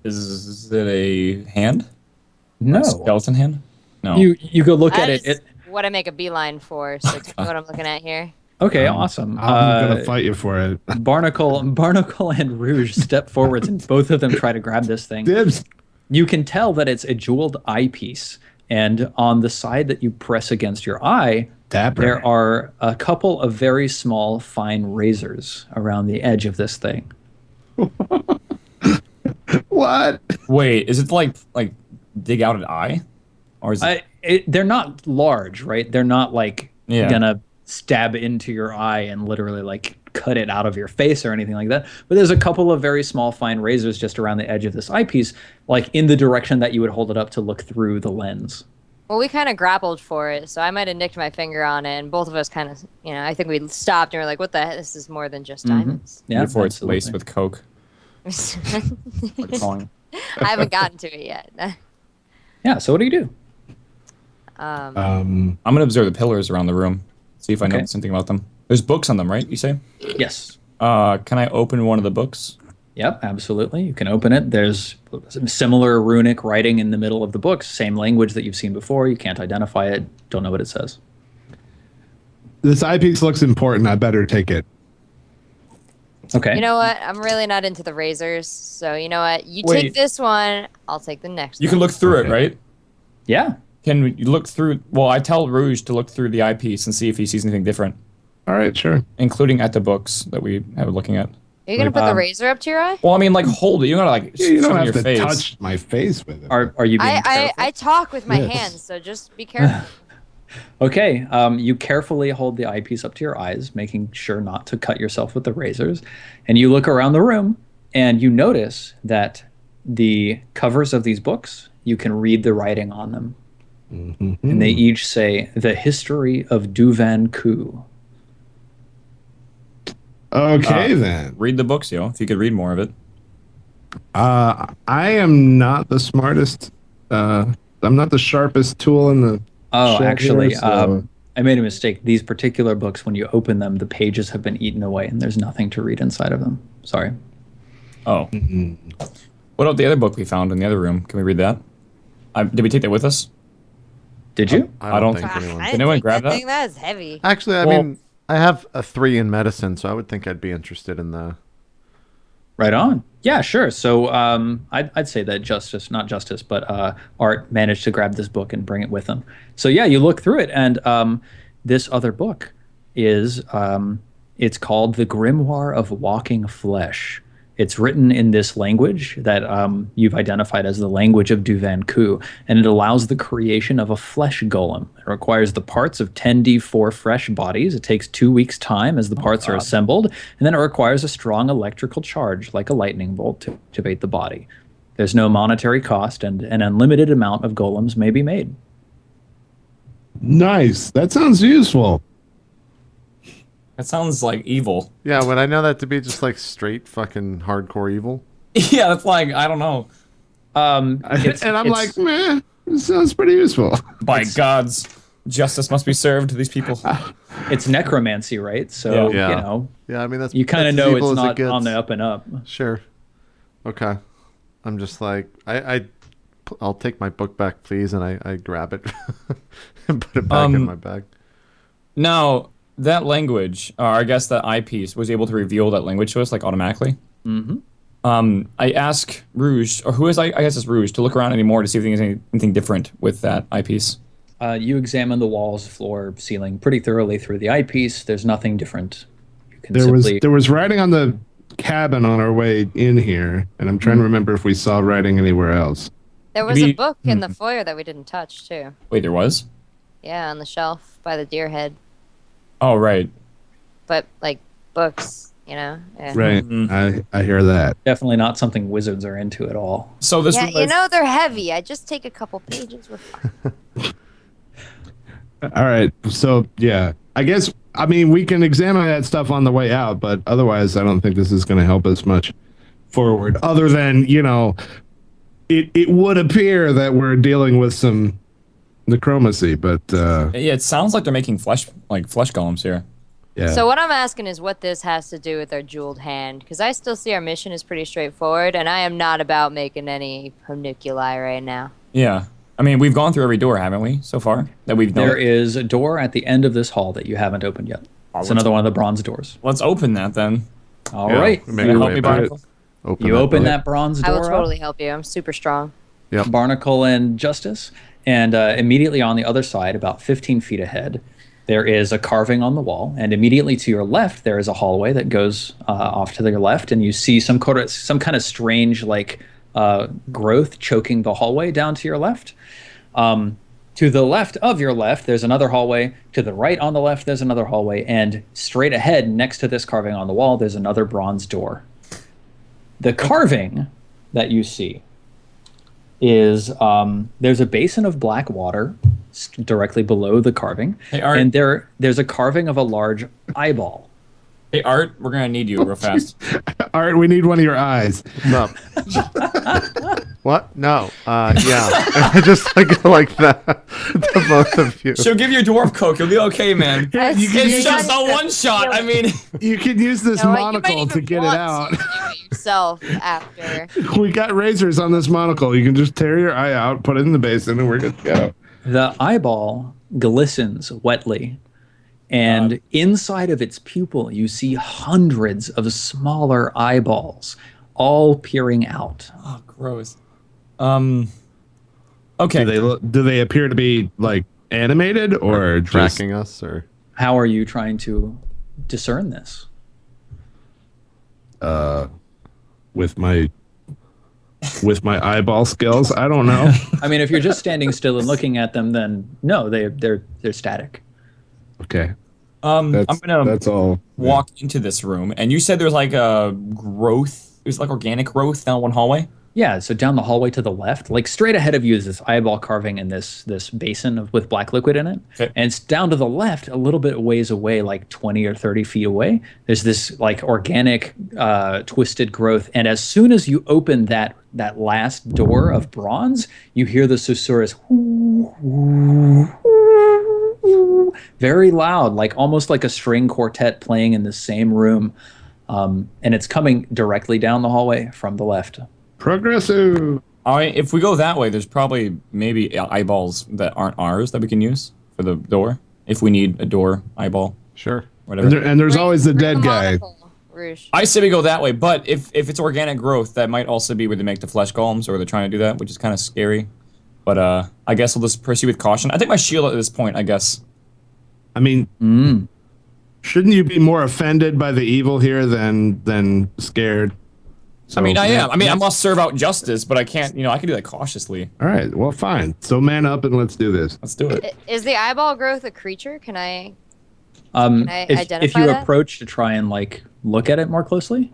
Is it a hand? No. A skeleton hand? No. You go look at That it. is what I make a beeline for. So tell me what I'm looking at here. Okay, awesome. I'm gonna fight you for it. Barnacle and Rouge step forwards, and both of them try to grab this thing. Dibs. You can tell that it's a jeweled eyepiece, and on the side that you press against your eye, Dapper. there are a couple of very small, fine razors around the edge of this thing. What? Wait, is it like dig out an eye? Or is it... They're not large, right? They're not like Yeah. gonna stab into your eye and literally like cut it out of your face or anything like that. But there's a couple of very small, fine razors just around the edge of this eyepiece, like in the direction that you would hold it up to look through the lens. Well, we kind of grappled for it, so I might have nicked my finger on it, and both of us kind of, I think we stopped and we were like, what the heck? This is more than just diamonds. Yeah, Before it's absolutely. laced with coke. Like calling. I haven't gotten to it yet. Yeah. So what do you do? I'm gonna observe the pillars around the room, see if I notice something about them. There's books on them, right? You say? Yes. Can I open one of the books? Yep, absolutely. You can open it. There's some similar runic writing in the middle of the book, same language that you've seen before. You can't identify it. Don't know what it says. This eyepiece looks important. I better take it. Okay. You know what? I'm really not into the razors, so you know what? You Wait. take this one, I'll take the next You one. can look through it, Okay. right? Yeah. Can you look through? Well, I tell Rouge to look through the eyepiece and see if he sees anything different, All right, sure. including at the books that we have looking at. Are you going to put the razor up to your eye? Well, I mean, like hold it. You gotta like Yeah, you shove don't it in have your to face. touch my face with it. Are you being careful? I talk with my Yes. hands, so just be careful. Okay, you carefully hold the eyepiece up to your eyes, making sure not to cut yourself with the razors. And you look around the room, and you notice that the covers of these books, you can read the writing on them. And they each say, "The History of Duvan Ku." Okay, then. Read the books, yo. If you could read more of it. I am not the smartest. I'm not the sharpest tool in the. Oh, shed actually, here, so- I made a mistake. These particular books, when you open them, the pages have been eaten away, and there's nothing to read inside of them. Sorry. Oh. What about the other book we found in the other room? Can we read that? Did we take that with us? Did you? I don't think Ah, anyone. I Did didn't anyone take grab that? thing. That is heavy. Actually, I Well- mean, I have a 3 in medicine, so I would think I'd be interested in the. Right on. Yeah, sure. So I'd say that not Justice, but Art managed to grab this book and bring it with him. So yeah, you look through it, and this other book is it's called The Grimoire of Walking Flesh. It's written in this language that you've identified as the language of Duvan Ku, and it allows the creation of a flesh golem. It requires the parts of 10d4 fresh bodies. It takes 2 weeks' time as the parts are assembled, and then it requires a strong electrical charge, like a lightning bolt, to activate the body. There's no monetary cost, and an unlimited amount of golems may be made. Nice. That sounds useful. That sounds like evil. Yeah, would I know that to be just like straight fucking hardcore evil? Yeah, that's like I don't know. And I'm like, meh, this sounds pretty useful. By gods, justice must be served to these people. It's necromancy, right? So Yeah. you know, Yeah, I mean that's you kind of that's as know evil it's as it not gets. on the up and up. Sure. Okay. I'm just like I'll take my book back, please, and I grab it and put it back in my bag. Now, that language, or I guess that eyepiece, was able to reveal that language to us, like, automatically. I ask Rouge, or who is, I guess it's Rouge, to look around anymore to see if there's anything different with that eyepiece. You examine the walls, floor, ceiling pretty thoroughly through the eyepiece. There's nothing different. You can There was writing on the cabin on our way in here, and I'm trying to remember if we saw writing anywhere else. There was Maybe- a book in the foyer that we didn't touch, too. Wait, there was? Yeah, on the shelf by the deer head. Oh, right. But, like, books, you know? Yeah. Right. I hear that. definitely not something wizards are into at all. So this Yeah, was you know, they're heavy. I just take a couple pages. We're fine. All right. So, yeah. I guess, I mean, we can examine that stuff on the way out, but otherwise, I don't think this is going to help us much forward. Other than, you know, it would appear that we're dealing with some necromancy, but Yeah, it sounds like they're making flesh golems here. Yeah. So what I'm asking is what this has to do with our jeweled hand, because I still see our mission is pretty straightforward, and I am not about making any homunculi right now. Yeah. I mean, we've gone through every door, haven't we, so far? That we've known. There is a door at the end of this hall that you haven't opened yet. It's another one of the bronze doors. Let's open that then. All right. Make Can you our help way me, back. Barnacle? You open door. that bronze I door will up. totally help you. I'm super strong. Yep. Barnacle and Justice. And immediately on the other side, about 15 feet ahead, there is a carving on the wall. And immediately to your left, there is a hallway that goes off to your left. And you see some kind of strange growth choking the hallway down to your left. To the left of your left, there's another hallway. To the right on the left, there's another hallway. And straight ahead, next to this carving on the wall, there's another bronze door. The carving that you see is there's a basin of black water directly below the carving. Hey, Art. And there's a carving of a large eyeball. Hey, Art, we're going to need you real fast. Art, we need one of your eyes. What's up? What? No. Yeah. I just like that to both of you. She'll give you a dwarf coke. You'll be okay, man. Yeah, you can It's use just a one shot. I mean, You can use this No, you might monocle to even get it want out. to do it yourself after. We got razors on this monocle. You can just tear your eye out, put it in the basin, and we're good to go. The eyeball glistens wetly. And inside of its pupil, you see hundreds of smaller eyeballs all peering out. oh, gross. Okay. Do they appear to be like animated or just Tracking us or How are you trying to discern this? with my eyeball skills? I don't know. I mean, if you're just standing still and looking at them, then no, they're static. Okay. I'm gonna That's all. walk into this room, and you said there's like a growth. It was like organic growth down one hallway. Yeah, so down the hallway to the left, like straight ahead of you is this eyeball carving in this basin with black liquid in it. Okay. And it's down to the left, a little bit ways away, like 20 or 30 feet away. There's this like organic twisted growth. And as soon as you open that last door of bronze, you hear the susurrus very loud, like almost like a string quartet playing in the same room. And it's coming directly down the hallway from the left. Progressive. All right, if we go that way, there's probably maybe eyeballs that aren't ours that we can use for the door. If we need a door eyeball, sure. whatever. And there's always the Bring dead guy. monocle, Rouge. I say we go that way, but if it's organic growth, that might also be where they make the flesh golems, or they're trying to do that, which is kind of scary. But I guess we'll just proceed with caution. I think my shield at this point, I guess. I mean, shouldn't you be more offended by the evil here than scared? So, I mean, I am. I mean, I must serve out justice, but I can't. I can do that cautiously. All right. Well, fine. So man up and let's do this. Let's do it. Is the eyeball growth a creature? Can I If identify you that? approach to try and like look at it more closely,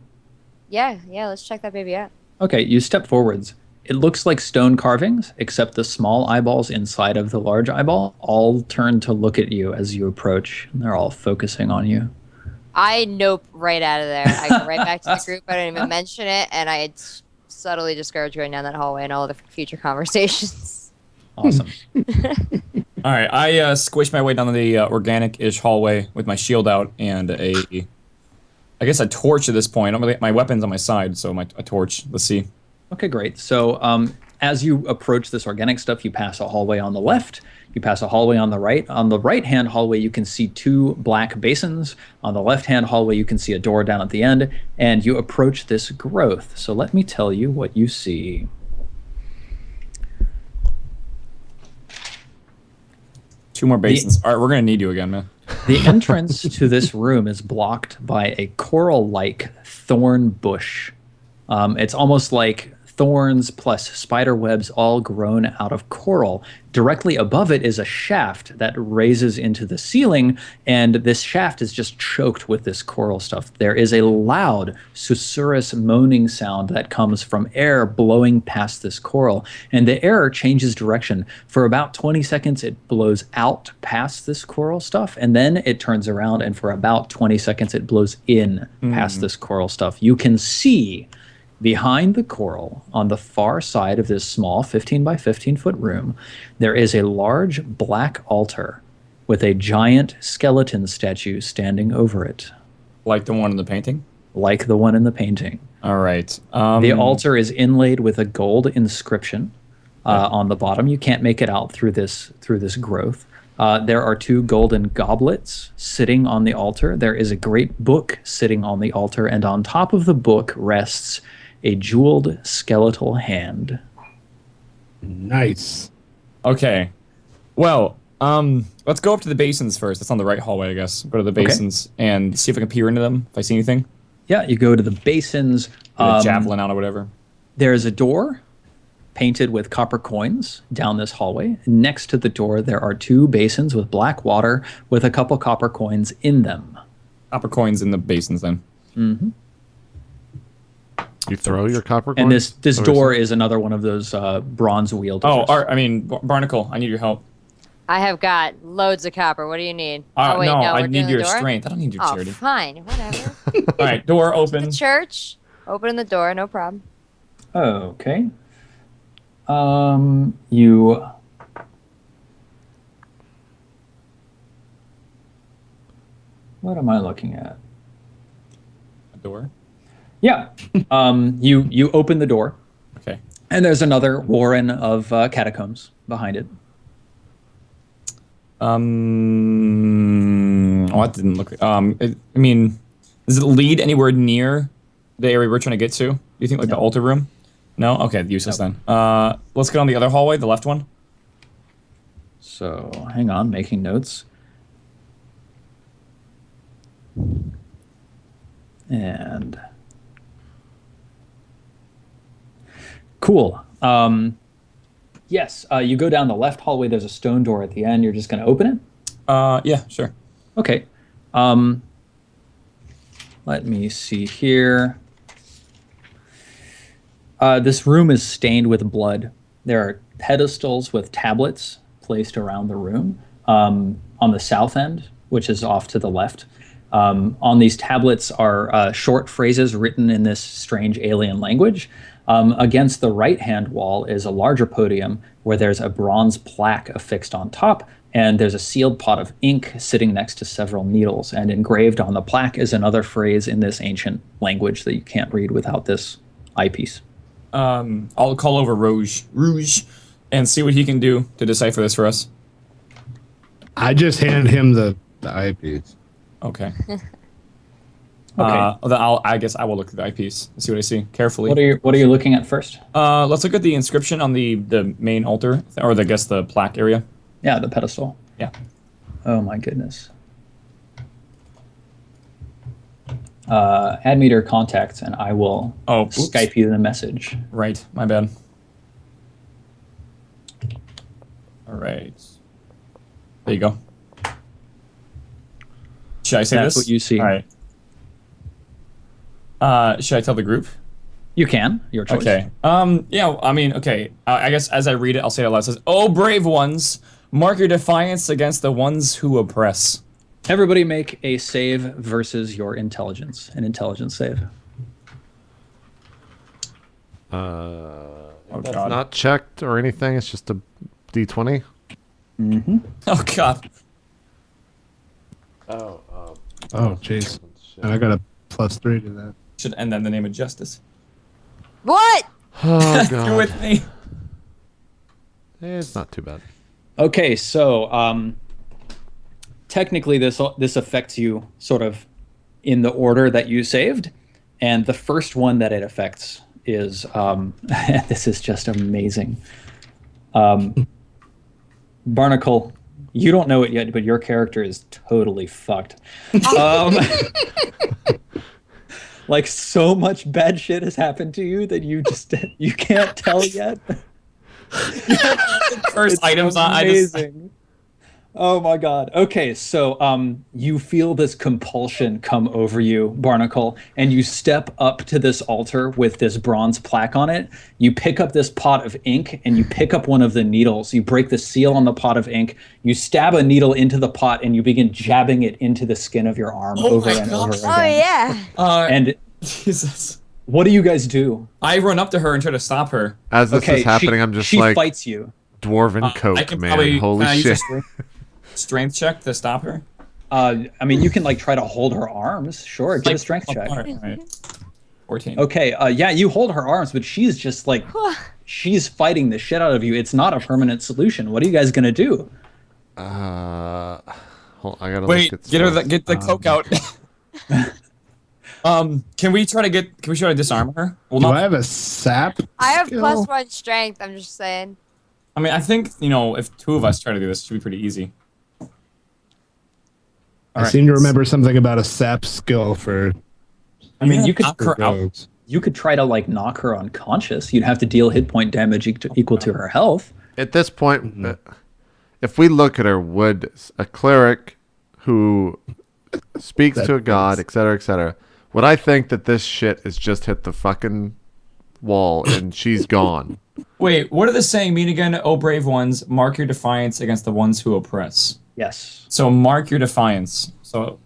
Yeah, let's check that baby out. okay, you step forwards. It looks like stone carvings, except the small eyeballs inside of the large eyeball all turn to look at you as you approach, and they're all focusing on you. I nope right out of there. I go right back to the group. I don't even mention it, and I subtly discourage going down that hallway and all the future conversations. Awesome. All right, I squish my way down the organic-ish hallway with my shield out and I guess a torch at this point. I'm gonna get my weapons on my side, so a torch. Let's see. Okay, great. So as you approach this organic stuff, you pass a hallway on the left. You pass a hallway on the right. On the right-hand hallway, you can see two black basins. On the left-hand hallway, you can see a door down at the end. And you approach this growth. So let me tell you what you see. Two more basins. All right, we're gonna need you again, man. The entrance to this room is blocked by a coral-like thorn bush. It's almost like thorns plus spider webs all grown out of coral. Directly above it is a shaft that raises into the ceiling, and this shaft is just choked with this coral stuff. There is a loud susurrus moaning sound that comes from air blowing past this coral, and the air changes direction. For about 20 seconds, it blows out past this coral stuff, and then it turns around, and for about 20 seconds, it blows in past this coral stuff. You can see behind the coral, on the far side of this small 15 by 15 foot room, there is a large black altar. with a giant skeleton statue standing over it, Like the one in the painting? like the one in the painting. All right. The altar is inlaid with a gold inscription on the bottom. You can't make it out through this growth. There are 2 golden goblets sitting on the altar. There is a great book sitting on the altar, and on top of the book rests a jeweled skeletal hand. Nice. Okay. Well, let's go up to the basins first. That's on the right hallway, I guess. Go to the basins and see if I can peer into them, if I see anything. Yeah, you go to the basins. Get a javelin out or whatever. There's a door painted with copper coins down this hallway. Next to the door, there are 2 basins with black water with a couple copper coins in them. Copper coins in the basins, then. Mm-hmm. You throw your copper coin? And this door is another one of those bronze wheel doors. Barnacle, I need your help. I have got loads of copper. What do you need? No, I we're need doing your the door? strength. I don't need your Oh, charity. fine. Whatever. All right, door open. The church. Open the door. No problem. Okay. You... What am I looking at? A door? Yeah. You open the door, Okay. and there's another warren of catacombs behind it. That didn't look. Does it lead anywhere near the area we're trying to get to? Do you think, like, the altar room? No? Okay, useless then. Let's get on the other hallway, the left one. So, hang on, making notes. And... Cool. Yes, you go down the left hallway. There's a stone door at the end. You're just going to open it? Yeah, sure. Okay. Let me see here. This room is stained with blood. There are pedestals with tablets placed around the room on the south end, which is off to the left. On these tablets are short phrases written in this strange alien language. Against the right-hand wall is a larger podium where there's a bronze plaque affixed on top, and there's a sealed pot of ink sitting next to several needles. And engraved on the plaque is another phrase in this ancient language that you can't read without this eyepiece. I'll call over Rouge, and see what he can do to decipher this for us. I just hand him the eyepiece. Okay. Okay. Then I guess I will look at the eyepiece and see what I see carefully. What are you looking at first? Let's look at the inscription on the main altar, or the plaque area. Yeah, the pedestal. Yeah. Oh my goodness. Add me to your contacts, and I will Skype you the message. Right, my bad. All right. There you go. Should I say That's this? what you see. All right. Should I tell the group? You can. Your choice. Okay. Okay. I guess as I read it, I'll say it out loud. It says, "Oh, brave ones, mark your defiance against the ones who oppress." Everybody make a save versus your intelligence. An intelligence save. That's God. not checked or anything. It's just a D20. Mm-hmm. Oh God. Oh, Oh, jeez. And I got a +3 to that. Should end in the name of justice. What? oh You're God. with me. It's not too bad. Okay, so technically this affects you sort of in the order that you saved, and the first one that it affects is this is just amazing. Barnacle, you don't know it yet, but your character is totally fucked. Like, so much bad shit has happened to you that you can't tell yet. First It's items on. amazing. Oh my God. Okay, so you feel this compulsion come over you, Barnacle, and you step up to this altar with this bronze plaque on it. You pick up this pot of ink and you pick up one of the needles. You break the seal on the pot of ink. You stab a needle into the pot and you begin jabbing it into the skin of your arm over and over again. Oh yeah. And Jesus. what do you guys do? I run up to her and try to stop her. As this is happening, I'm just she like fights you. dwarven I coke, can man. probably. Holy can I use shit. a strength? strength check to stop her? I mean, you can like try to hold her arms. Sure, get a strength check. All right. 14. Okay, yeah, you hold her arms, but she's just like, she's fighting the shit out of you. It's not a permanent solution. What are you guys gonna do? I gotta Wait, look at get the cloak out. Can we try to disarm her? Well, Do I have a sap? I have skill? +1 strength. I'm just saying. I mean, I think, if two of us try to do this, it should be pretty easy. I seem to remember something about a sap skill for. I mean, you could knock her out. rogues. you could try to like knock her unconscious. You'd have to deal hit point damage equal to her health. At this point, if we look at her, would a cleric who speaks to a god, etc., would I think that this shit has just hit the fucking wall and she's gone? Wait, what did the saying mean again? Oh, brave ones, mark your defiance against the ones who oppress. Yes. So mark your defiance. So,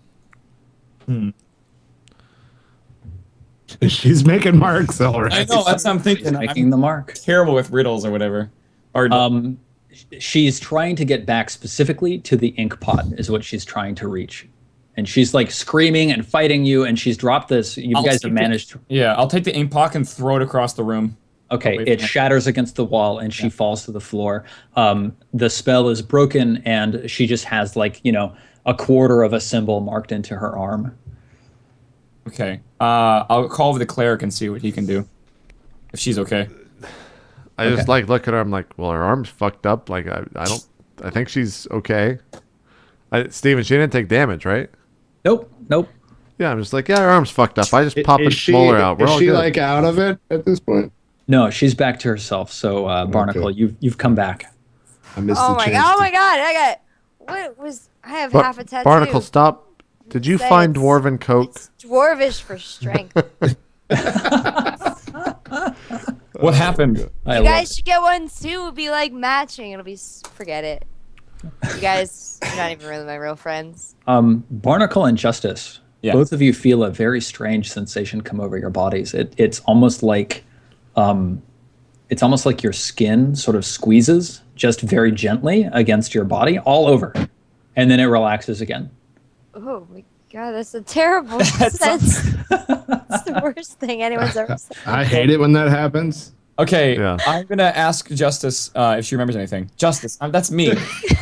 She's making marks already. I know, that's what I'm thinking. She's making the mark. Terrible with riddles or whatever. Or She's trying to get back specifically to the ink pot is what she's trying to reach. And she's like screaming and fighting you, and she's dropped this. You guys have managed. Yeah, I'll take the ink pot and throw it across the room. Okay, it shatters against the wall, and she falls to the floor. The spell is broken, and she just has like, a quarter of a symbol marked into her arm. Okay. I'll call over the cleric and see what he can do. If she's okay. I just like look at her. I'm like, well, her arm's fucked up. Like, I think she's okay. Steven, she didn't take damage, right? Nope. Yeah, I'm just like, yeah, her arm's fucked up. I just pop a molar out. We're Is all she good. like out of it at this point? No, she's back to herself. So, Barnacle, you've come back. I missed Oh the my chance. god! Oh my god! I have half a tattoo. Barnacle, stop. Did you Say find it's- dwarven coke? It's dwarvish for strength. What happened? You guys should get one too. It'll be like matching. Forget it. You guys, you're not even really my real friends. Barnacle and Justice, both of you feel a very strange sensation come over your bodies. It's almost like your skin sort of squeezes just very gently against your body all over, and then it relaxes again. Oh my god, that's a terrible sense. It's the worst thing anyone's ever said. I hate it when that happens. Okay, Yeah. I'm gonna ask Justice if she remembers anything. Justice, that's me.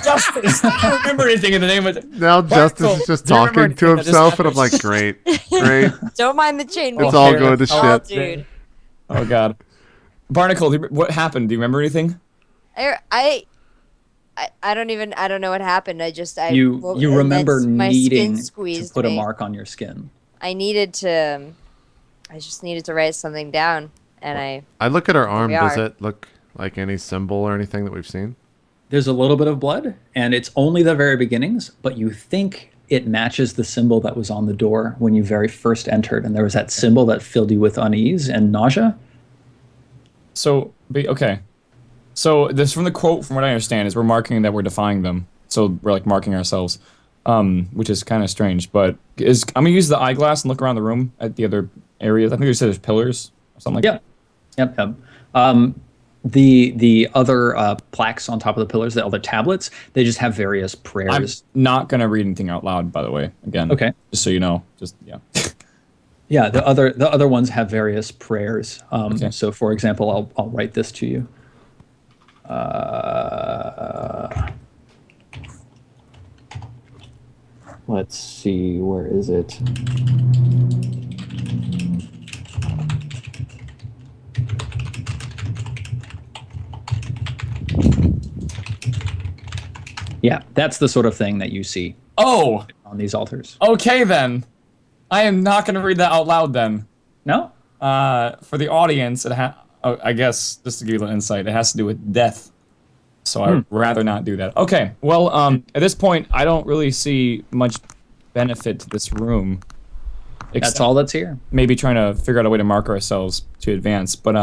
Justice, I don't remember anything in the name of it. Now Justice is just do you remember talking to anything that just himself, and I'm like, matters? great. Don't mind the chain. It's all going to Oh, shit. dude. Oh god, Barnacle, what happened? Do you remember anything? I don't know what happened. You remember my needing skin to squeezed put a me. mark on your skin. I just needed to write something down, and I look at her arm. we Does are. it look like any symbol or anything that we've seen? There's a little bit of blood, and it's only the very beginnings, but you think it matches the symbol that was on the door when you very first entered, and there was that symbol that filled you with unease and nausea. So, okay. So this from the quote, from what I understand, is we're marking that we're defying them. So we're like marking ourselves, which is kind of strange. But I'm gonna use the eyeglass and look around the room at the other areas. I think you said there's pillars or something like that. Yep. The other plaques on top of the pillars, the other tablets, they just have various I'm prayers. not gonna read anything out loud, by the way. Again. Okay. Just so you know. Yeah, the other ones have various prayers. Okay. So, for example, I'll write this to you. Let's see, where is it? Yeah, that's the sort of thing that you see Oh. on these altars. Okay then. I am not gonna read that out loud then. No? For the audience, I guess just to give you a little insight, it has to do with death. So I'd rather not do that. Okay, well, at this point, I don't really see much benefit to this room. That's all that's here. Maybe trying to figure out a way to mark ourselves to advance. But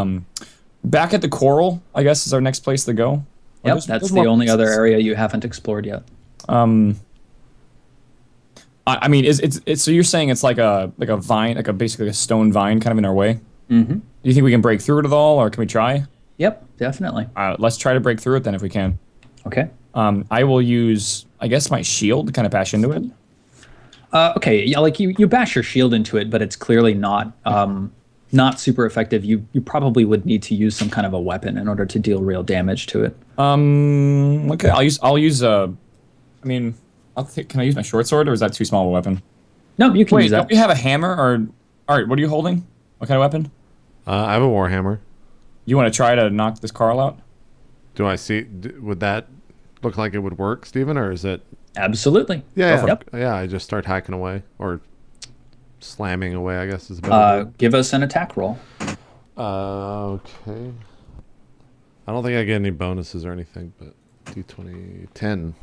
back at the coral, I guess, is our next place to go. Yep, that's the only other area you haven't explored yet. I mean, it's so you're saying it's like a vine, basically a stone vine, kind of in our way. Mm-hmm. Do you think we can break through it at all, or can we try? Yep, definitely. Let's try to break through it then if we can. Okay. I will use, I guess, my shield to kind of bash into it. Okay, yeah, like you bash your shield into it, but it's clearly not super effective. You probably would need to use some kind of a weapon in order to deal real damage to it. Okay, I'll use I mean, can I use my short sword, or is that too small of a weapon? No, you can Wait, use that. don't we have a hammer? Or all right, what are you holding? What kind of weapon? I have a warhammer. You want to try to knock this Carl out? Do I see? Would that look like it would work, Steven, or is it? Absolutely. Yeah. Yep. Yeah. I just start hacking away or slamming away. I guess is a better word. Give us an attack roll. Okay. I don't think I get any bonuses or anything, but D20 10.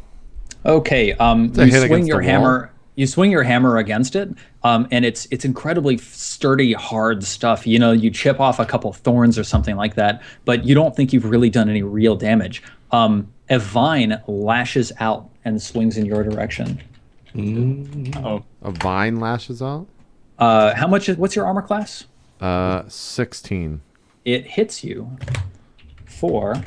Okay. a You hit swing against your the hammer. You swing your hammer against it, and it's incredibly sturdy, hard stuff. You know, you chip off a couple thorns or something like that, but you don't think you've really done any real damage. A vine lashes out and swings in your direction. Oh, A vine lashes out. What's your armor class? 16. It hits you for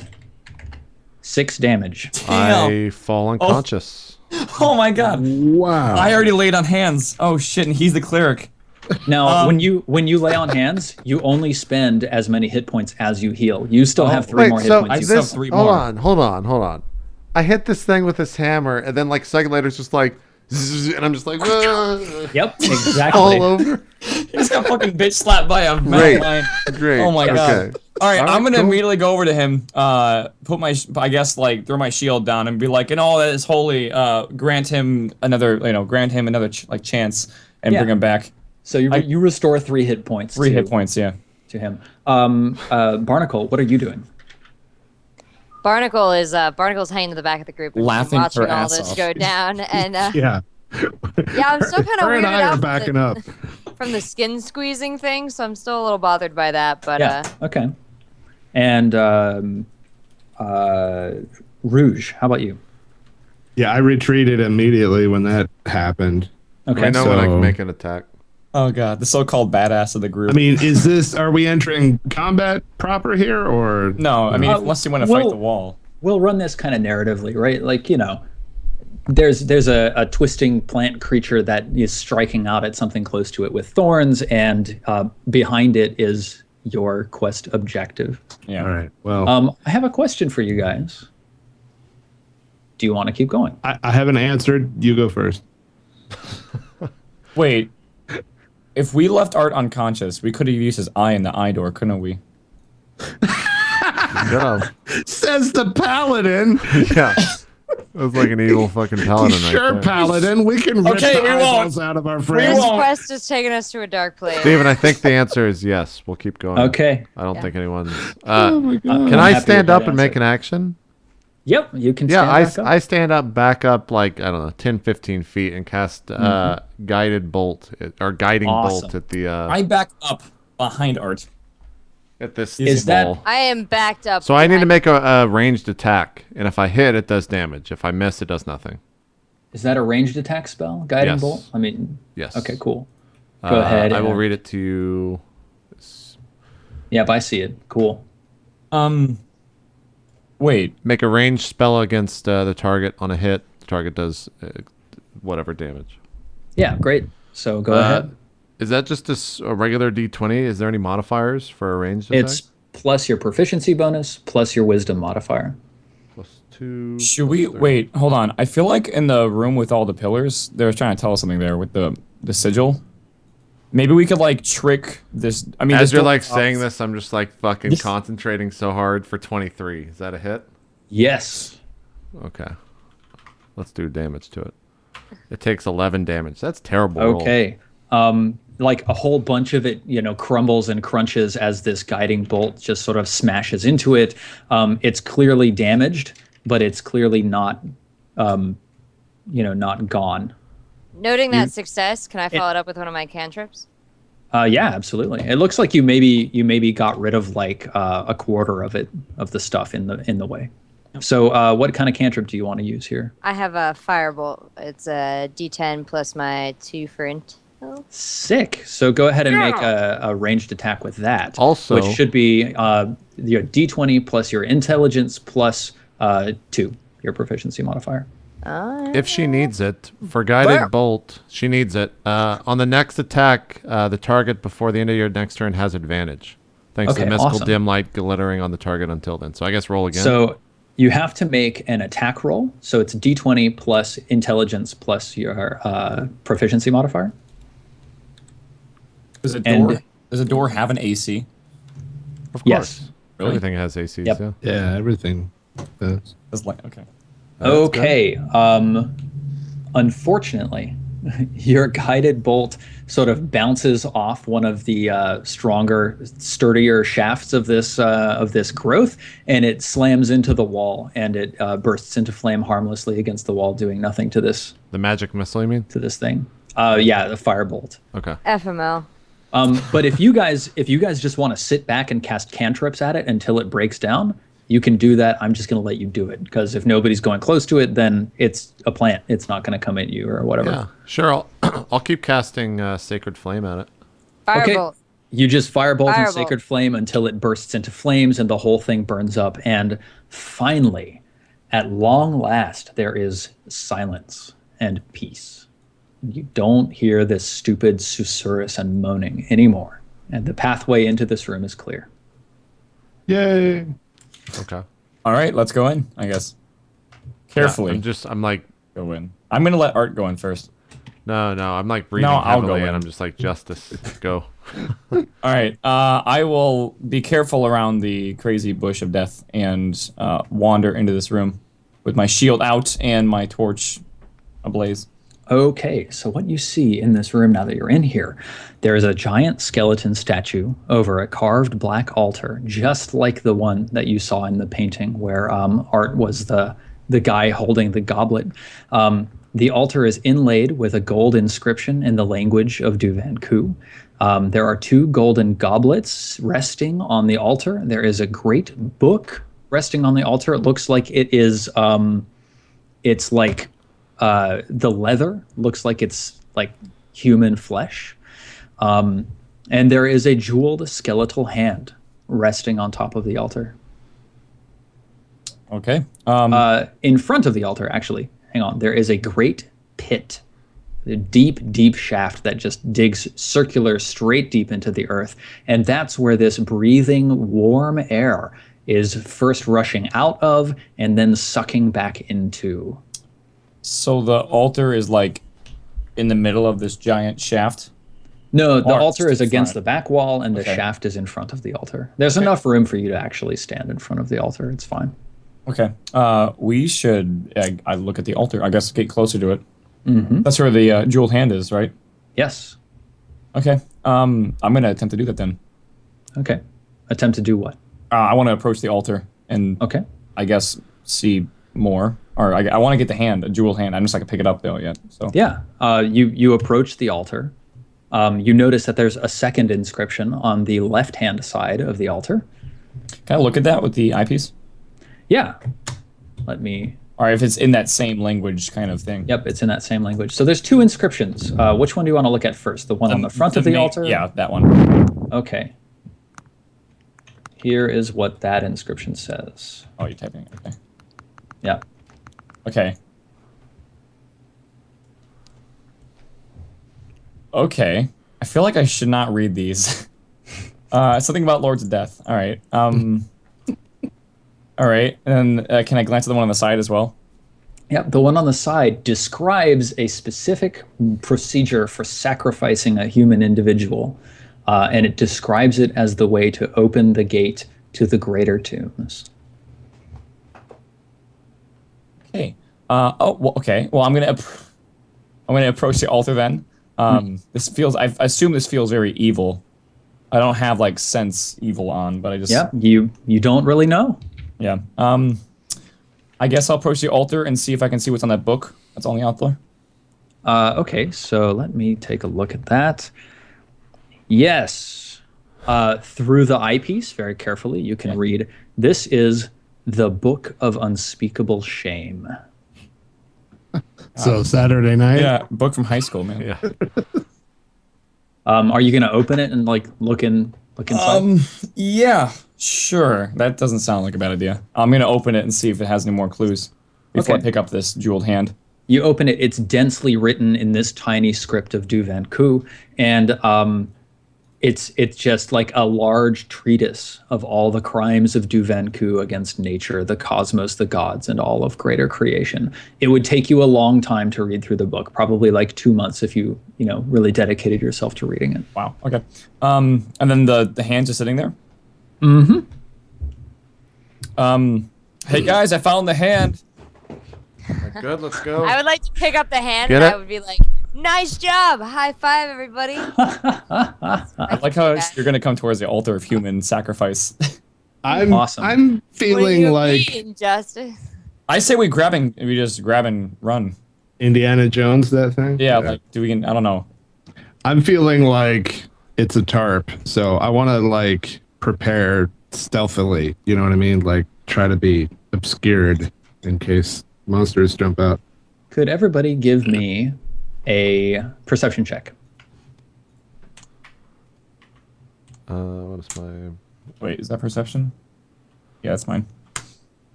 6 damage. I fall unconscious. oh my God! Wow. I already laid on hands. Oh shit! And he's the cleric. Now, when you lay on hands, you only spend as many hit points as you heal. You still have 3 more hit points. I You still can- have 3 hold more. on. I hit this thing with this hammer, and then like a second later, it's just like, zzz, and I'm just like, Yep, exactly. all over. He just got fucking bitch slapped by a Great. mountain lion. Great. Oh my God! Okay. All right, I'm gonna cool. immediately go over to him, put my, I guess, like throw my shield down and be like, "In all that is holy, grant him another, like chance and Yeah. bring him back." So you restore 3 hit points. 3 hit points, yeah. to him. Barnacle, what are you doing? Barnacle's hanging in the back of the group, and Laughing watching her all ass this off. go down. And Yeah. yeah, I'm still kind of Her and weirded I out are backing up. from the skin squeezing thing, so I'm still a little bothered by that. But Okay. And Rouge, how about you? Yeah, I retreated immediately when that happened. Okay. I know when I So- can make an attack. Oh God, the so-called badass of the group. I mean, are we entering combat proper here, or no, I mean, unless you want to fight the wall. We'll run this kind of narratively, right? Like, you know, there's a twisting plant creature that is striking out at something close to it with thorns, and behind it is your quest objective. Yeah. All right. Well, I have a question for you guys. Do you want to keep going? I haven't answered. You go first. Wait. If we left Art unconscious, we could have used his eye in the eye door, couldn't we? Could've. Says the paladin. Yeah. That was like an evil fucking paladin right Sure, there. paladin. We can rip Okay, the we eyeballs won't. out of our this friends. won't. quest is taking us to a dark place. Steven, I think the answer is yes. We'll keep going. Okay. I don't Yeah. think anyone's. Oh my God. Can I'm I happy stand with up that and make answer. an action? Yep, you can Yeah, stand back up. I stand up, back up like, I don't know, 10, 15 feet and cast guided bolt or guiding bolt Awesome. at the I back up behind Art. at this Is that- ball. I am backed up. So I need to behind- make a ranged attack, and if I hit, it does damage. If I miss, it does nothing. Is that a ranged attack spell? Guiding Yes. bolt? I mean, Yes. okay, cool. Go ahead. I will and- read it to you. Yep, I see it. Cool. Wait. Make a ranged spell against the target on a hit. The target does whatever damage. Yeah, great. So go ahead. Is that just a regular D20? Is there any modifiers for a ranged attack? It's plus your proficiency bonus plus your wisdom modifier. +2. Should we wait? Hold on. I feel like in the room with all the pillars, they were trying to tell us something there with the sigil. Maybe we could like trick this. I mean, As this you're door- like saying this, I'm just like fucking This- concentrating so hard for 23. Is that a hit? Yes. Okay. Let's do damage to it. It takes 11 damage. That's terrible. roll. Okay. Like a whole bunch of it, you know, crumbles and crunches as this guiding bolt just sort of smashes into it. It's clearly damaged, but it's clearly not, not gone. Noting that success, can I follow it up with one of my cantrips? Yeah, absolutely. It looks like you maybe got rid of like a quarter of the stuff in the way. So, what kind of cantrip do you want to use here? I have a firebolt. It's a D10 plus my 2 for int. Sick. So go ahead and make a ranged attack with that. Also- which should be your D20 plus your intelligence plus 2, your proficiency modifier. If she needs it, for guided bolt, she needs it. On the next attack, the target before the end of your next turn has advantage. Thanks to the mystical dim light glittering on the target until then. So I guess roll again. So you have to make an attack roll. So it's d20 plus intelligence plus your proficiency modifier. Does a door have an AC? Of course. Yes. Really? Everything has ACs. Yep. Yeah. Yeah, everything does. Okay. Okay. Unfortunately, your guided bolt sort of bounces off one of the stronger, sturdier shafts of this growth, and it slams into the wall, and it bursts into flame harmlessly against the wall, doing nothing to this. The magic missile, you mean? To this thing. Yeah, the firebolt. Okay. FML. But if you guys just want to sit back and cast cantrips at it until it breaks down, you can do that. I'm just going to let you do it, because if nobody's going close to it, then it's a plant. It's not going to come at you or whatever. Yeah, sure. I'll keep casting Sacred Flame at it. Firebolt. Okay. You just firebolt and Sacred Flame until it bursts into flames and the whole thing burns up. And finally, at long last, there is silence and peace. You don't hear this stupid susurrus and moaning anymore. And the pathway into this room is clear. Yay. Okay. All right, let's go in, I guess. Carefully. Yeah, I'm like, go in. I'm going to let Art go in first. no, I'm like breathing I'll go heavily, in. and I'm just like, Justice, go. All right, I will be careful around the crazy bush of death and wander into this room with my shield out and my torch ablaze. Okay, so what you see in this room now that you're in here, there is a giant skeleton statue over a carved black altar, just like the one that you saw in the painting where Art was the guy holding the goblet. The altar is inlaid with a gold inscription in the language of Duvan Ku. There are 2 golden goblets resting on the altar. There is a great book resting on the altar. It looks like it is, it's like, the leather looks like it's like human flesh. And there is a jeweled skeletal hand resting on top of the altar. Okay. In front of the altar, actually, hang on, there is a great pit, a deep, deep shaft that just digs circular straight deep into the earth. And that's where this breathing warm air is first rushing out of and then sucking back into. So the altar is like in the middle of this giant shaft? No, the Or altar is in against front. the back wall, and the Okay. shaft is in front of the altar. There's enough room for you to actually stand in front of the altar. It's fine. Okay. We should, I look at the altar, I guess get closer to it. Mm-hmm. That's where the jeweled hand is, right? Yes. Okay. I'm going to attempt to do that then. Okay. Attempt to do what? I want to approach the altar and Okay. I guess see more. Or I want to get the hand, a jeweled hand. I'm just not going to pick it up though yet. So Yeah. You approach the altar. You notice that there's a second inscription on the left-hand side of the altar. Can I look at that with the eyepiece? Yeah. Let me... Or if it's in that same language kind of thing. Yep, it's in that same language. So there's 2 inscriptions. Which one do you want to look at first? The one on the front of the altar? Yeah, that one. Okay. Here is what that inscription says. Oh, you're typing it. Okay. Yeah. Okay. Okay. I feel like I should not read these. Something about Lords of Death. All right. All right. And then can I glance at the one on the side as well? Yep, the one on the side describes a specific procedure for sacrificing a human individual, and it describes it as the way to open the gate to the greater tombs. Okay. Okay. Well, I'm gonna approach the altar then. This feels. I assume this feels very evil. I don't have like sense evil on, but I just. Yeah, you don't really know. Yeah. I guess I'll approach the altar and see if I can see what's on that book that's on the altar. Okay, so let me take a look at that. Yes. Through the eyepiece, very carefully, you can read, "This is the Book of Unspeakable Shame." So Saturday night. Yeah, book from high school, man. Yeah. Are you going to open it and like look inside? Yeah, sure. That doesn't sound like a bad idea. I'm gonna open it and see if it has any more clues. before I Okay. pick up this jeweled hand. You open it. It's densely written in this tiny script of Du Van Ku, and it's just like a large treatise of all the crimes of Du Van Ku against nature, the cosmos, the gods, and all of greater creation. It would take you a long time to read through the book, probably like 2 months if you really dedicated yourself to reading it. Wow. Okay. And then the hand's just sitting there. Mm-hmm. Hey guys, I found the hand. Good, let's go. I would like to pick up the hand Get and it? I would be like, nice job. High five, everybody. I like how you're gonna come towards the altar of human sacrifice. I'm Awesome. I'm What do feeling you like mean, Justice? I say we grab and run. Indiana Jones, that thing. Yeah, like I don't know. I'm feeling like it's a tarp, so I want to like prepare stealthily. You know what I mean? Like try to be obscured in case monsters jump out. Could everybody give me a perception check? What is my... Wait, is that perception? Yeah, that's mine.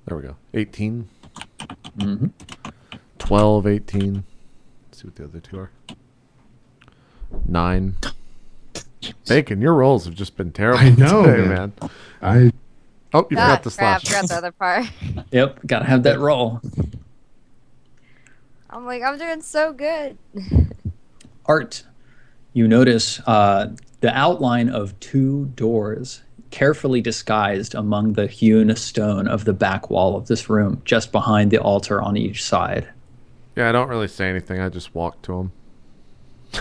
There we go. 18. Mm-hmm. 12, 18. Let's see what the other two are. 9. Bacon, your rolls have just been terrible I know, today, man. man. I Oh, you forgot the Crap, slash. forgot the other part. Yep, gotta have that roll. I'm like, I'm doing so good. Art, you notice the outline of 2 doors carefully disguised among the hewn stone of the back wall of this room, just behind the altar on each side. Yeah, I don't really say anything. I just walk to him.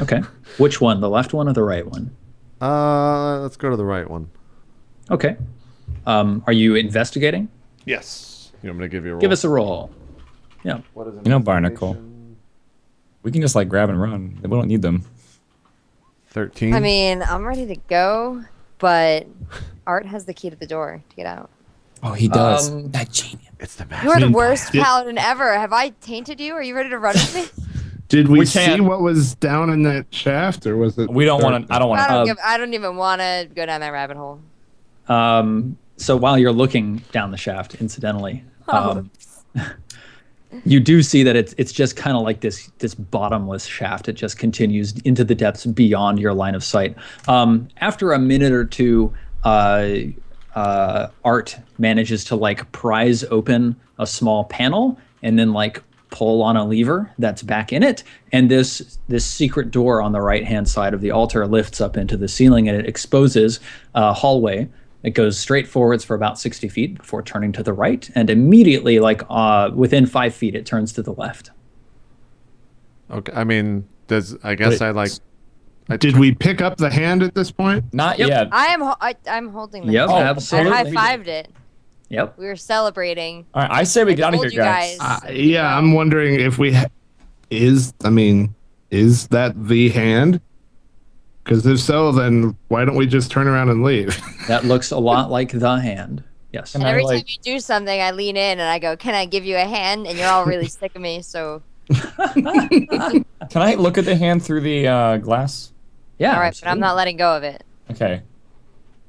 Okay. Which one, the left one or the right one? Let's go to the right one. Okay. Are you investigating? Yes. I'm going to give you a roll. Give us a roll. Yeah. What is You know, Barnacle. investigation? We can just like grab and run. We don't need them. 13. I mean, I'm ready to go, but Art has the key to the door to get out. Oh, he does. Um, That genius. It's the You are the mean, worst did- paladin ever. Have I tainted you? Are you ready to run with me? did we We see can't- what was down in that shaft, or was it? We don't want to. I don't want to. I don't even want to go down that rabbit hole. So while you're looking down the shaft, incidentally, Oh. you do see that it's just kind of like this bottomless shaft. It just continues into the depths beyond your line of sight. After a minute or two, Art manages to like prise open a small panel and then like pull on a lever that's back in it, and this secret door on the right hand side of the altar lifts up into the ceiling, and it exposes a hallway. It goes straight forwards for about 60 feet before turning to the right, and immediately, like within 5 feet, it turns to the left. Okay. I mean, I guess Wait, I Did we pick up the hand at this point? Not Yep. yet. I'm holding the Yep, hand. absolutely. I high-fived it. Yep. We were celebrating. All right, I say we get out of told here, you guys. Yeah, I'm wondering if we is that the hand? Because if so, then why don't we just turn around and leave? That looks a lot like the hand. Yes. Can And I, every like- time you do something, I lean in and I go, "Can I give you a hand?" And you're all really sick of me. So, Can I look at the hand through the glass? Yeah. all right, but I'm not letting go of it. Okay.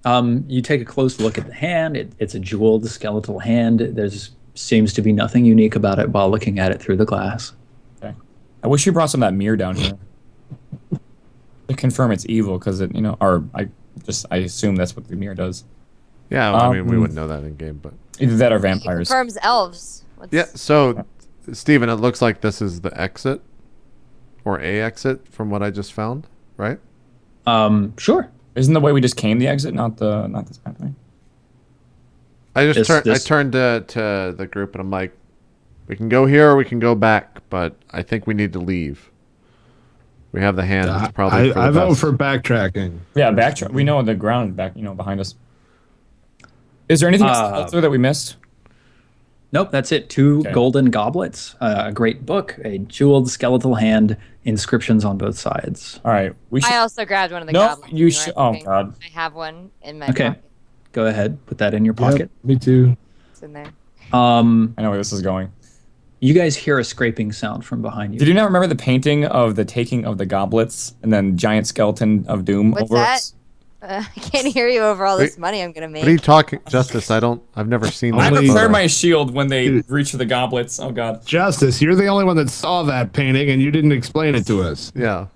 You take a close look at the hand. It's a jeweled skeletal hand. There's seems to be nothing unique about it while looking at it through the glass. Okay. I wish you brought some of that mirror down here to confirm it's evil, because it, or I assume that's what the mirror does. Yeah, I mean, we wouldn't know that in game, but Either that or It vampires. confirms elves. yeah. So, Steven, it looks like this is the exit, or a exit from what I just found, right? Sure. Isn't the way we just came the exit, not this pathway? I just This- turned to the group and I'm like, we can go here or we can go back, but I think we need to leave. We have the hand. It's probably for the I vote best. for backtracking. Yeah, backtrack. We know the ground back, behind us. Is there anything else there that we missed? Nope, that's it. 2 Okay. golden goblets, a great book, a jeweled skeletal hand, inscriptions on both sides. All right, we should. I also grabbed one of the No, goblets. you were should. thinking. Oh God. I have one in my Okay. pocket. Go ahead, put that in your pocket. Yep, me too. It's in there. I know where this is going. You guys hear a scraping sound from behind you. Did you not remember the painting of the taking of the goblets and then giant skeleton of doom What's over that? us? I can't hear you over all this Wait, money I'm gonna make. What are you talking, Justice? I've never seen I that. Only- prepare photo. my shield when they reach for the goblets. Oh god. Justice, you're the only one that saw that painting, and you didn't explain it to us. Yeah,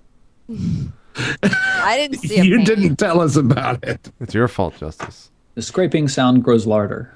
I didn't see a You painting. didn't tell us about it. it's your fault, Justice. The scraping sound grows louder.